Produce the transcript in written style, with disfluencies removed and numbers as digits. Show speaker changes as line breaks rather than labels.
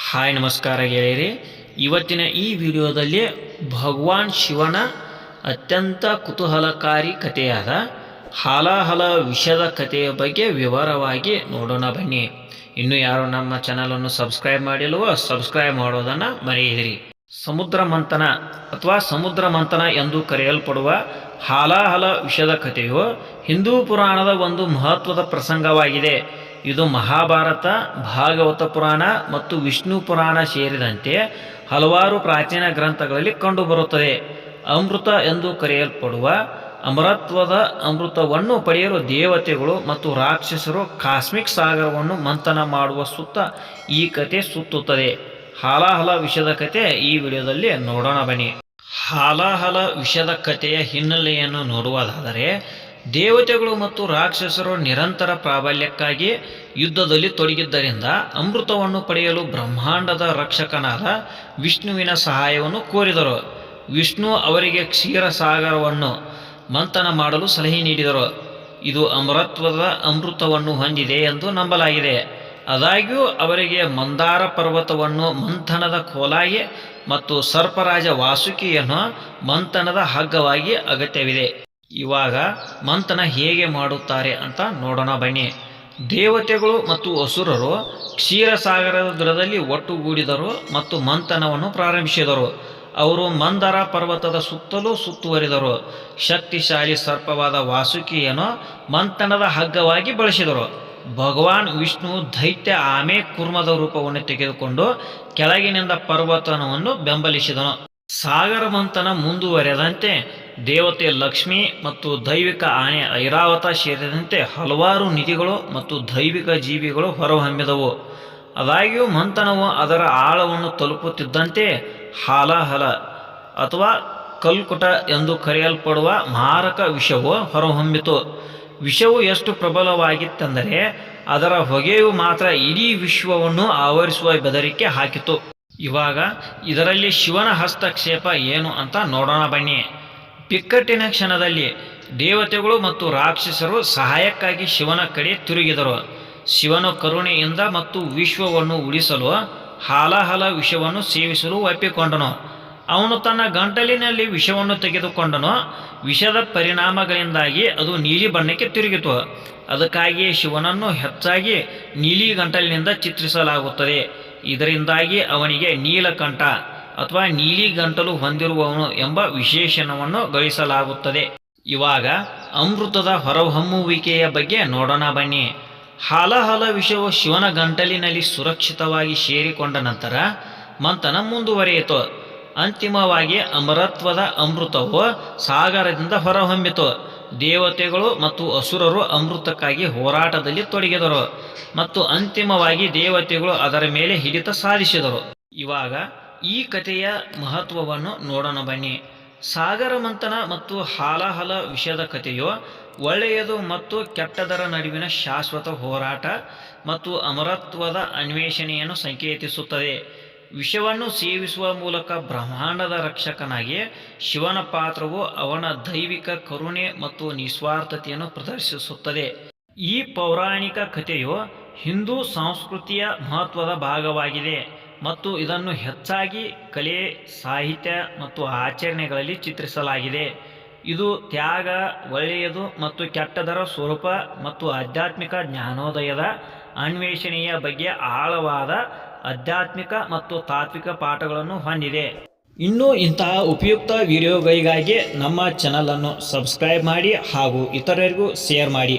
Hi ನಮಸ್ಕಾರ ಗೆಳೆಯರಿ. ಇವತ್ತಿನ ಈ ವಿಡಿಯೋದಲ್ಲಿ ಭಗವಾನ್ ಶಿವನ ಅತ್ಯಂತ ಕುತೂಹಲಕಾರಿ ಕಥೆಯಾದ ಹಾಲಾಹಲ ವಿಷದ ಕಥೆಯ ಬಗ್ಗೆ ವಿವರವಾಗಿ ನೋಡೋಣ ಬನ್ನಿ. ಇನ್ನು ಯಾರು ನಮ್ಮ ಚಾನಲನ್ನು ಸಬ್ಸ್ಕ್ರೈಬ್ ಮಾಡಿಲ್ವೋ ಸಬ್ಸ್ಕ್ರೈಬ್ ಮಾಡೋದನ್ನು ಮರೆಯಿರಿ. ಸಮುದ್ರ ಮಂಥನ ಅಥವಾ ಸಮುದ್ರ ಮಂಥನ ಎಂದು ಕರೆಯಲ್ಪಡುವ ಹಾಲಾಹಲ ವಿಷದ ಕಥೆಯು ಹಿಂದೂ ಪುರಾಣದ ಒಂದು ಮಹತ್ವದ ಪ್ರಸಂಗವಾಗಿದೆ. ಇದು ಮಹಾಭಾರತ, ಭಾಗವತ ಪುರಾಣ ಮತ್ತು ವಿಷ್ಣು ಪುರಾಣ ಸೇರಿದಂತೆ ಹಲವಾರು ಪ್ರಾಚೀನ ಗ್ರಂಥಗಳಲ್ಲಿ ಕಂಡುಬರುತ್ತದೆ. ಅಮೃತ ಎಂದು ಕರೆಯಲ್ಪಡುವ ಅಮರತ್ವದ ಅಮೃತವನ್ನು ಪಡೆಯಲು ದೇವತೆಗಳು ಮತ್ತು ರಾಕ್ಷಸರು ಕಾಸ್ಮಿಕ್ ಸಾಗರವನ್ನು ಮಂಥನ ಮಾಡುವ ಸುತ್ತ ಈ ಕಥೆ ಸುತ್ತುತ್ತದೆ. ಹಾಲಾಹಲ ವಿಷದ ಕಥೆ ಈ ವಿಡಿಯೋದಲ್ಲಿ ನೋಡೋಣ ಬನ್ನಿ. ಹಾಲಾಹಲ ವಿಷದ ಕಥೆಯ ಹಿನ್ನೆಲೆಯನ್ನು ನೋಡುವುದಾದರೆ, ದೇವತೆಗಳು ಮತ್ತು ರಾಕ್ಷಸರು ನಿರಂತರ ಪ್ರಾಬಲ್ಯಕ್ಕಾಗಿ ಯುದ್ಧದಲ್ಲಿ ತೊಡಗಿದ್ದರಿಂದ ಅಮೃತವನ್ನು ಪಡೆಯಲು ಬ್ರಹ್ಮಾಂಡದ ರಕ್ಷಕನಾದ ವಿಷ್ಣುವಿನ ಸಹಾಯವನ್ನು ಕೋರಿದರು. ವಿಷ್ಣು ಅವರಿಗೆ ಕ್ಷೀರಸಾಗರವನ್ನು ಮಂಥನ ಮಾಡಲು ಸಲಹೆ ನೀಡಿದರು. ಇದು ಅಮರತ್ವದ ಅಮೃತವನ್ನು ಹೊಂದಿದೆ ಎಂದು ನಂಬಲಾಗಿದೆ. ಆದಾಗ್ಯೂ ಅವರಿಗೆ ಮಂದಾರ ಪರ್ವತವನ್ನು ಮಂಥನದ ಕೋಲಾಗಿ ಮತ್ತು ಸರ್ಪರಾಜ ವಾಸುಕಿಯನ್ನು ಮಂಥನದ ಹಗ್ಗವಾಗಿ ಅಗತ್ಯವಿದೆ. ಇವಾಗ ಮಂಥನ ಹೇಗೆ ಮಾಡುತ್ತಾರೆ ಅಂತ ನೋಡೋಣ ಬನ್ನಿ. ದೇವತೆಗಳು ಮತ್ತು ಅಸುರರು ಕ್ಷೀರಸಾಗರದ ದಡದಲ್ಲಿ ಒಟ್ಟುಗೂಡಿದರು ಮತ್ತು ಮಂಥನವನ್ನು ಪ್ರಾರಂಭಿಸಿದರು. ಅವರು ಮಂದಾರ ಪರ್ವತದ ಸುತ್ತಲೂ ಸುತ್ತುವರಿದರು. ಶಕ್ತಿಶಾಲಿ ಸರ್ಪವಾದ ವಾಸುಕಿಯನ್ನು ಮಂಥನದ ಹಗ್ಗವಾಗಿ ಬಳಸಿದರು. ಭಗವಾನ್ ವಿಷ್ಣು ದೈತ್ಯ ಆಮೆ ಕುರ್ಮದ ರೂಪವನ್ನು ತೆಗೆದುಕೊಂಡು ಕೆಳಗಿನಿಂದ ಪರ್ವತನವನ್ನು ಬೆಂಬಲಿಸಿದನು. ಸಾಗರ ಮಂಥನ ಮುಂದುವರೆದಂತೆ ದೇವತೆ ಲಕ್ಷ್ಮಿ ಮತ್ತು ದೈವಿಕ ಆನೆ ಐರಾವತ ಸೇರಿದಂತೆ ಹಲವಾರು ನಿಧಿಗಳು ಮತ್ತು ದೈವಿಕ ಜೀವಿಗಳು ಹೊರಹೊಮ್ಮಿದವು. ಆದಾಗ್ಯೂ ಮಂಥನವು ಅದರ ಆಳವನ್ನು ತಲುಪುತ್ತಿದ್ದಂತೆ ಹಾಲಾಹಲ ಅಥವಾ ಕಲ್ಕುಟ ಎಂದು ಕರೆಯಲ್ಪಡುವ ಮಾರಕ ವಿಷವು ಹೊರಹೊಮ್ಮಿತು. ವಿಷವು ಎಷ್ಟು ಪ್ರಬಲವಾಗಿತ್ತೆಂದರೆ ಅದರ ಹೊಗೆಯು ಮಾತ್ರ ಇಡೀ ವಿಶ್ವವನ್ನು ಆವರಿಸುವ ಬೆದರಿಕೆ ಹಾಕಿತು. ಇವಾಗ ಇದರಲ್ಲಿ ಶಿವನ ಹಸ್ತಕ್ಷೇಪ ಏನು ಅಂತ ನೋಡೋಣ ಬನ್ನಿ. ಬಿಕ್ಕಟ್ಟಿನ ಕ್ಷಣದಲ್ಲಿ ದೇವತೆಗಳು ಮತ್ತು ರಾಕ್ಷಸರು ಸಹಾಯಕ್ಕಾಗಿ ಶಿವನ ಕಡೆ ತಿರುಗಿದರು. ಶಿವನ ಕರುಣೆಯಿಂದ ಮತ್ತು ವಿಶ್ವವನ್ನು ಉಳಿಸಲು ಹಾಲಾಹಲ ವಿಷವನ್ನು ಸೇವಿಸಲು ಒಪ್ಪಿಕೊಂಡನು. ಅವನು ತನ್ನ ಗಂಟಲಿನಲ್ಲಿ ವಿಷವನ್ನು ತೆಗೆದುಕೊಂಡನು. ವಿಷದ ಪರಿಣಾಮಗಳಿಂದಾಗಿ ಅದು ನೀಲಿ ಬಣ್ಣಕ್ಕೆ ತಿರುಗಿತು. ಅದಕ್ಕಾಗಿಯೇ ಶಿವನನ್ನು ಹೆಚ್ಚಾಗಿ ನೀಲಿ ಗಂಟಲಿನಿಂದ ಚಿತ್ರಿಸಲಾಗುತ್ತದೆ. ಇದರಿಂದಾಗಿ ಅವನಿಗೆ ನೀಲಕಂಠ ಅಥವಾ ನೀಲಿ ಗಂಟಲು ಹೊಂದಿರುವವನು ಎಂಬ ವಿಶೇಷಣವನ್ನು ಗಳಿಸಲಾಗುತ್ತದೆ. ಇವಾಗ ಅಮೃತದ ಹೊರಹೊಮ್ಮುವಿಕೆಯ ಬಗ್ಗೆ ನೋಡೋಣ ಬನ್ನಿ. ಹಾಲಾಹಲ ವಿಷವು ಶಿವನ ಗಂಟಲಿನಲ್ಲಿ ಸುರಕ್ಷಿತವಾಗಿ ಸೇರಿಕೊಂಡ ನಂತರ ಮಂಥನ ಮುಂದುವರಿಯಿತು. ಅಂತಿಮವಾಗಿ ಅಮರತ್ವದ ಅಮೃತವು ಸಾಗರದಿಂದ ಹೊರಹೊಮ್ಮಿತು. ದೇವತೆಗಳು ಮತ್ತು ಅಸುರರು ಅಮೃತಕ್ಕಾಗಿ ಹೋರಾಟದಲ್ಲಿ ತೊಡಗಿದರು ಮತ್ತು ಅಂತಿಮವಾಗಿ ದೇವತೆಗಳು ಅದರ ಮೇಲೆ ಹಿಡಿತ ಸಾಧಿಸಿದರು. ಇವಾಗ ಈ ಕಥೆಯ ಮಹತ್ವವನ್ನು ನೋಡೋಣ ಬನ್ನಿ. ಸಾಗರ ಮಂಥನ ಮತ್ತು ಹಾಲಾಹಲ ವಿಷದ ಕಥೆಯು ಒಳ್ಳೆಯದು ಮತ್ತು ಕೆಟ್ಟದರ ನಡುವಿನ ಶಾಶ್ವತ ಹೋರಾಟ ಮತ್ತು ಅಮರತ್ವದ ಅನ್ವೇಷಣೆಯನ್ನು ಸಂಕೇತಿಸುತ್ತದೆ. ವಿಷವನ್ನು ಸೇವಿಸುವ ಮೂಲಕ ಬ್ರಹ್ಮಾಂಡದ ರಕ್ಷಕನಾಗಿ ಶಿವನ ಪಾತ್ರವು ಅವನ ದೈವಿಕ ಕರುಣೆ ಮತ್ತು ನಿಸ್ವಾರ್ಥತೆಯನ್ನು ಪ್ರದರ್ಶಿಸುತ್ತದೆ. ಈ ಪೌರಾಣಿಕ ಕಥೆಯು ಹಿಂದೂ ಸಂಸ್ಕೃತಿಯ ಮಹತ್ವದ ಭಾಗವಾಗಿದೆ ಮತ್ತು ಇದನ್ನು ಹೆಚ್ಚಾಗಿ ಕಲೆ, ಸಾಹಿತ್ಯ ಮತ್ತು ಆಚರಣೆಗಳಲ್ಲಿ ಚಿತ್ರಿಸಲಾಗಿದೆ. ಇದು ತ್ಯಾಗ, ಒಳ್ಳೆಯದು ಮತ್ತು ಕೆಟ್ಟದರ ಸ್ವರೂಪ ಮತ್ತು ಆಧ್ಯಾತ್ಮಿಕ ಜ್ಞಾನೋದಯದ ಅನ್ವೇಷಣೆಯ ಬಗ್ಗೆ ಆಳವಾದ ಆಧ್ಯಾತ್ಮಿಕ ಮತ್ತು ತಾತ್ವಿಕ ಪಾಠಗಳನ್ನು ಹೊಂದಿದೆ. ಇನ್ನೂ ಇಂತಹ ಉಪಯುಕ್ತ ವಿಡಿಯೋಗಳಿಗಾಗಿ ನಮ್ಮ ಚಾನಲನ್ನು ಸಬ್ಸ್ಕ್ರೈಬ್ ಮಾಡಿ ಹಾಗೂ ಇತರರಿಗೂ ಶೇರ್ ಮಾಡಿ.